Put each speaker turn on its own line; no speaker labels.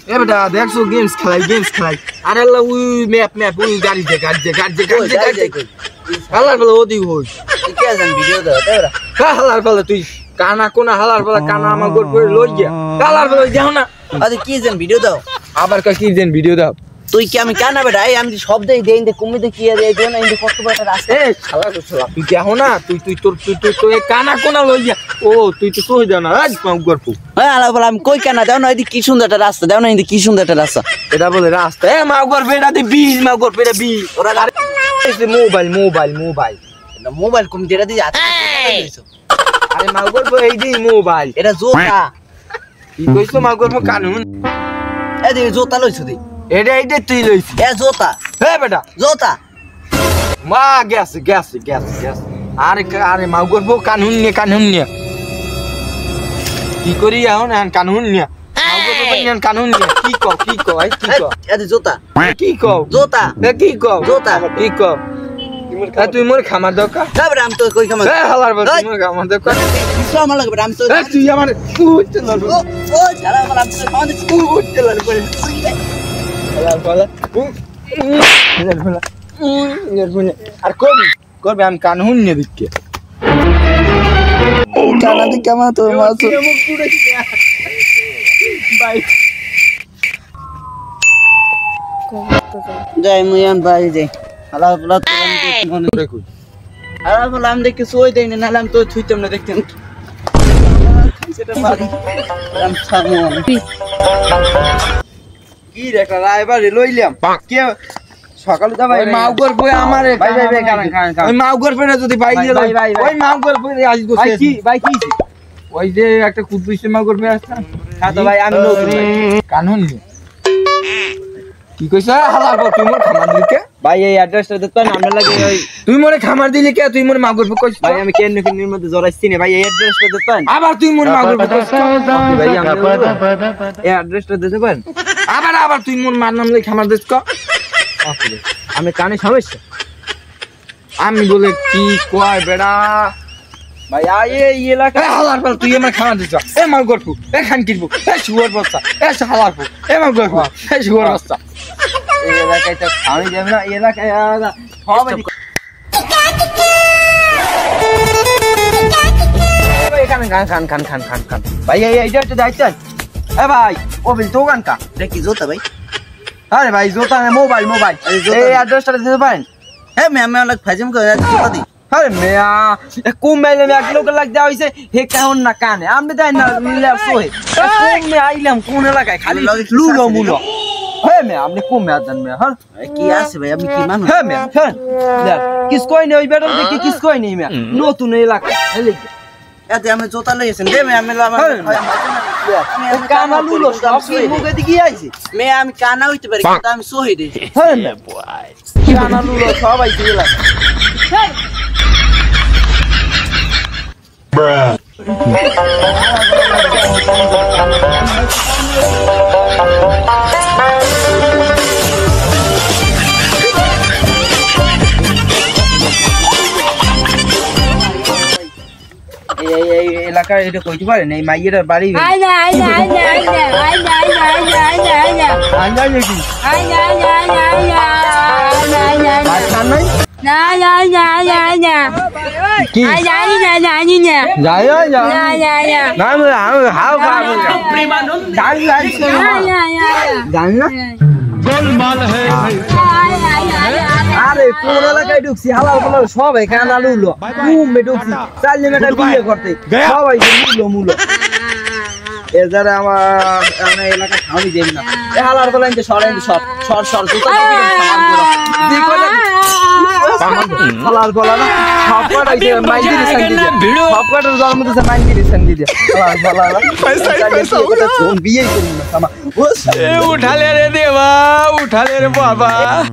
এ বেটা দেখছো গেমস খেলাই আরে আল্লাহ ওই ম্যাপ ওই গাড়ি দে হালার বলে ওদি হই
কি আছেন ভিডিও দাও তোরা
হালার বলে তুই কানা কোনা হালার বলে কানা আমার গোট করে লই গিয়া হালার বলে যাও না
আরে কি আছেন ভিডিও দাও
আবার কি দেন ভিডিও দাও
তুই কি আমি কানা বেটা আমি সব দেই দেই কমে দে কি এই দেন এই কত বড় রাস্তা
এ শালা তুই যাও না তুই তোর কানা কোনা লই গিয়া ও তুই তো সই দাও না আজ পাউ গরপু
হ্যাঁ আলা বলে আমি কই কানা দাও না এদি কি সুন্দর একটা রাস্তা দাও না এদি কি সুন্দর একটা রাস্তা
এটা বলে রাস্তা এ মা গরপু এটা দি বিজ মা গরপু এটা বি ওরা গাড়ি
মোবাইল কম যেটা দিয়ে আছে
আরে মা গরপু এই দি মোবাইল
এটা জোতা
কি কইছো মা গরপু কানুন
এই দি জোতা লইছো দি
এটা তুই লইছি
এ জোতা
হে বেটা
জোতা
মা গ্যাস আরে মা গরপু কানুন নিয়ে কি করি এখন কানুন নিয়ে মা গরপু কানুন নিয়ে কি কও আই কি কও
এই দি জোতা
কি কও
জোতা
এ কি কও
জোতা
কি কও তুই মোর খামার দরকার
তারপরে আমি তো কই খামার
এ হালার বল তুই মোর খামার দরকার
কিছু আমার লাগবে আমি তো
এ তুই আমার উঠতে লড়
ও যারা আমার আমি তো খাওয়া দিচ্ছি
উঠতে লড় করে হালার বল আর করবে আমি কানুন নিয়ে দিচ্ছি
কানা দি কামা তো মাছ যাই মুয়ান ভাই যাই হালা বলা তো মনে
দেখুন
হালা বলা আমি দেখি সই দেই না নালে আমি তো ছুইতাম না দেখতেন সেটা পারি আমি ছাড়বো
কি রেখা রায়বার লইলাম কে সকালে তো ভাই মাউ করবে আমারে ভাই ওই মাউ করবে না যদি ভাই দিয়ে ওই মাউ করবে আসবো ভাই কি ওই যে একটা কুদবিশ মাউ করবে আসছে হ্যাঁ তো ভাই আমি নতুন কানুন কি কইছ হালা বল তুই মোর খামার দিলি কে
ভাই এই অ্যাড্রেসটা দিতে না আমরা লাগে ওই
তুই মোরে খামার দিলি কে তুই মোর মাউ করবে কইছ
ভাই আমি কেন নির মধ্যে জড়াইছি না ভাই এই অ্যাড্রেসটা দিতে
আবার তুই মোর মাউ করবে কইছ
ভাই আমি এই অ্যাড্রেসটা দিতে পারেন
আবার তুই মোর মার নাম লই খামার দিস ক
আমি কানে সমস্যা
আমি বলে কি কয় বেড়া
ভাই এই এলাকা
হালার বল তুই আমার খামার দিস এ মাউ করবো এ খান কিনবো এ শুয়ার বস্তা এ হালার বল এ মাউ করবো এ শুয়ার বস্তা
এই এলাকায় তো আমি যাবে না এই এলাকায় সবাই
এখানে খান ভাই এইটা তো যাইছেন এ ভাই ও বিল তো গান কা
এটা কি জোতা ভাই
আরে ভাই জোতা না মোবাইল এই অ্যাড্রেসটা দিতে পারেন
হ্যাঁ ম্যাম আমি লাগ ফাজিম করে জোতা দি
আরে মিয়া কোন মেলে মে এক লোক লাগ দেওয়া হইছে হে কাউন না কানে আমি তাই না মিলে সোহে কোন মে আইলাম কোন এলাকায় খালি লুলো মুলো হে মে আপনি কোন মে আছেন মে হ্যাঁ
কি আছে ভাই আমি কি মানুষ
হে মে হ্যাঁ দেখ কিস কই নেই ওই বেটা দেখি কিস কই নেই মে নতুন এলাকা হেলে
এতে আমি জোতা লইছেন দে মে আমি
কানা লুলো সব মুখে দিকে আইছে
মে আমি কানা হইতে পারি কিন্তু আমি সহি দেই
হ্যাঁ মে কানা লুলো সব আইছে এলাকা Bruh. এই এলাকার এটা কইতে পারেন এই মাইয়ের বাড়ি আরে কোন এলাকায় ঢুকছি হালাল বলার সব এখানে লুলো ঘুমে ঢুকছি 4 মিনিট বিয়ে করতে সবাই মূল্য এ যারা আমার এলাকা খাওয়াই দেব না এ হালাল বলেন যে সর জুতা হালাল বলা না সব কটা মাইন্দি রিসেন্ট দিয়ে সব কটার জন্ম দিছে মাইন্দি রিসেন্ট দিয়ে হালাল বলা না পয়সা ফোন বিয়ে করি না সামা উঠালে রে দেবা উঠালে রে বাবা